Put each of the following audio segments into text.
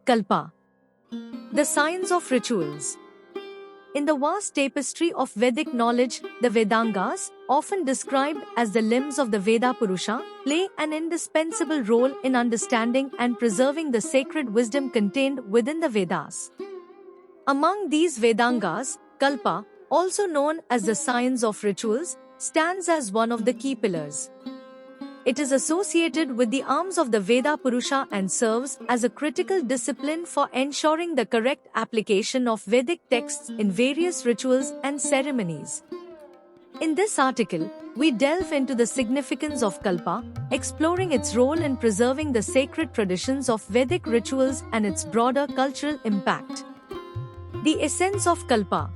Kalpa, the science of rituals. In the vast tapestry of Vedic knowledge, the Vedangas, often described as the limbs of the Veda Purusha, play an indispensable role in understanding and preserving the sacred wisdom contained within the Vedas. Among these Vedangas, Kalpa, also known as the science of rituals, stands as one of the key pillars. It is associated with the arms of the Veda Purusha and serves as a critical discipline for ensuring the correct application of Vedic texts in various rituals and ceremonies. In this article, we delve into the significance of Kalpa, exploring its role in preserving the sacred traditions of Vedic rituals and its broader cultural impact. The essence of Kalpa.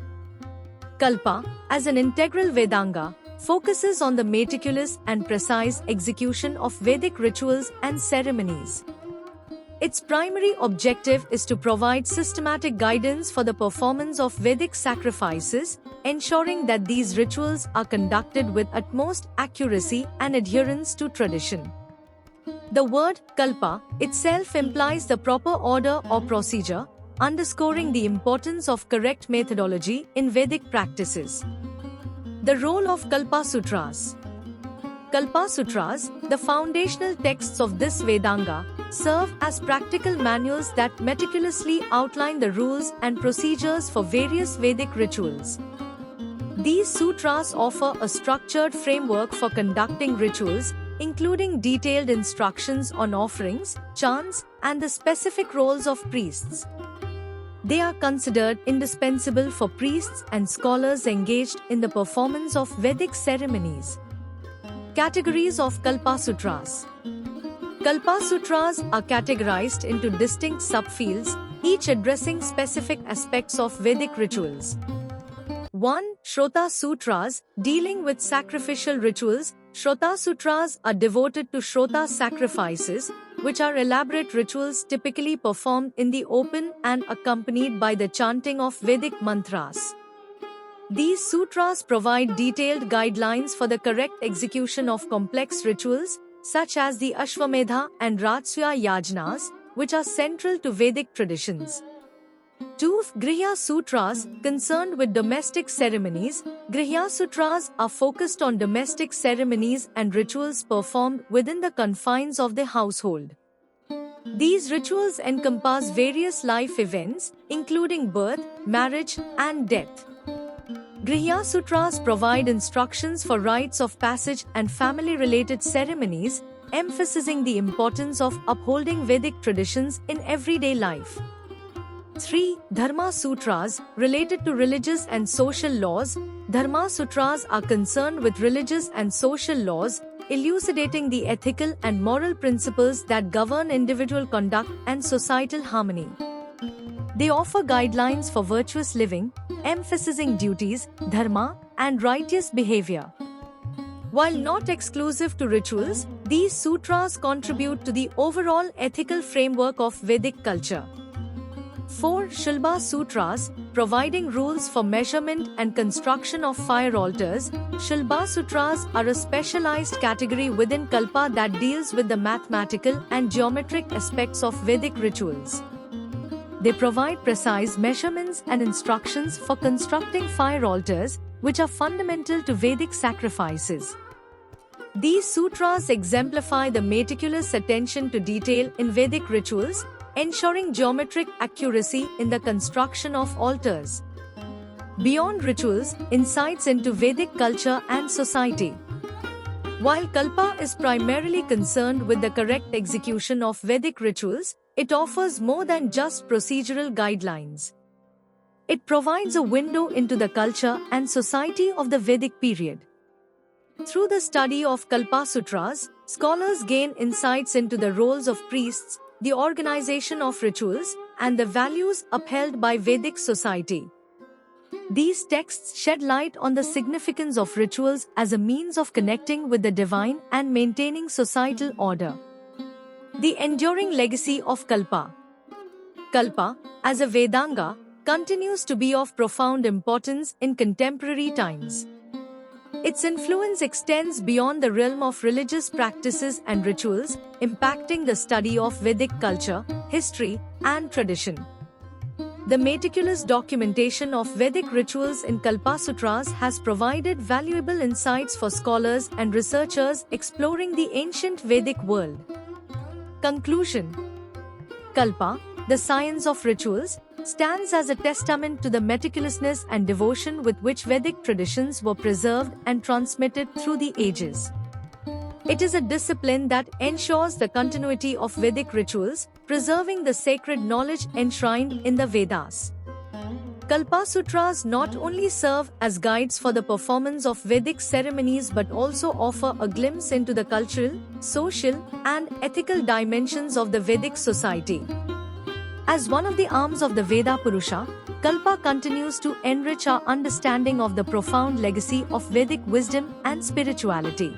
Kalpa, as an integral Vedanga, focuses on the meticulous and precise execution of Vedic rituals and ceremonies. Its primary objective is to provide systematic guidance for the performance of Vedic sacrifices, ensuring that these rituals are conducted with utmost accuracy and adherence to tradition. The word Kalpa itself implies the proper order or procedure, underscoring the importance of correct methodology in Vedic practices. The role of Kalpa Sutras. Kalpa Sutras, the foundational texts of this Vedanga, serve as practical manuals that meticulously outline the rules and procedures for various Vedic rituals. These sutras offer a structured framework for conducting rituals, including detailed instructions on offerings, chants, and the specific roles of priests. They are considered indispensable for priests and scholars engaged in the performance of Vedic ceremonies. Categories of Kalpa Sutras. Kalpa Sutras are categorized into distinct subfields, each addressing specific aspects of Vedic rituals. 1. Shrota Sutras, dealing with sacrificial rituals. Shrota Sutras are devoted to Shrota sacrifices, which are elaborate rituals typically performed in the open and accompanied by the chanting of Vedic mantras. These sutras provide detailed guidelines for the correct execution of complex rituals, such as the Ashwamedha and Rajasuya Yajnas, which are central to Vedic traditions. 2. Grihya Sutras, concerned with domestic ceremonies. Grihya Sutras are focused on domestic ceremonies and rituals performed within the confines of the household. These rituals encompass various life events, including birth, marriage, and death. Grihya Sutras provide instructions for rites of passage and family-related ceremonies, emphasizing the importance of upholding Vedic traditions in everyday life. 3. Dharma Sutras, related to religious and social laws. Dharma Sutras are concerned with religious and social laws, elucidating the ethical and moral principles that govern individual conduct and societal harmony. They offer guidelines for virtuous living, emphasizing duties, dharma, and righteous behavior. While not exclusive to rituals, these sutras contribute to the overall ethical framework of Vedic culture. 4. Shilpa Sutras, providing rules for measurement and construction of fire altars. Shilpa Sutras are a specialized category within Kalpa that deals with the mathematical and geometric aspects of Vedic rituals. They provide precise measurements and instructions for constructing fire altars, which are fundamental to Vedic sacrifices. These sutras exemplify the meticulous attention to detail in Vedic rituals, ensuring geometric accuracy in the construction of altars. Beyond rituals, insights into Vedic culture and society. While Kalpa is primarily concerned with the correct execution of Vedic rituals, it offers more than just procedural guidelines. It provides a window into the culture and society of the Vedic period. Through the study of Kalpa Sutras, scholars gain insights into the roles of priests, the organization of rituals, and the values upheld by Vedic society. These texts shed light on the significance of rituals as a means of connecting with the divine and maintaining societal order. The enduring legacy of Kalpa. Kalpa, as a Vedanga, continues to be of profound importance in contemporary times. Its influence extends beyond the realm of religious practices and rituals, impacting the study of Vedic culture, history, and tradition. The meticulous documentation of Vedic rituals in Kalpasutras has provided valuable insights for scholars and researchers exploring the ancient Vedic world. Conclusion: Kalpa, the science of rituals, stands as a testament to the meticulousness and devotion with which Vedic traditions were preserved and transmitted through the ages. It is a discipline that ensures the continuity of Vedic rituals, preserving the sacred knowledge enshrined in the Vedas. Kalpasutras not only serve as guides for the performance of Vedic ceremonies but also offer a glimpse into the cultural, social, and ethical dimensions of the Vedic society. As one of the arms of the Veda Purusha, Kalpa continues to enrich our understanding of the profound legacy of Vedic wisdom and spirituality.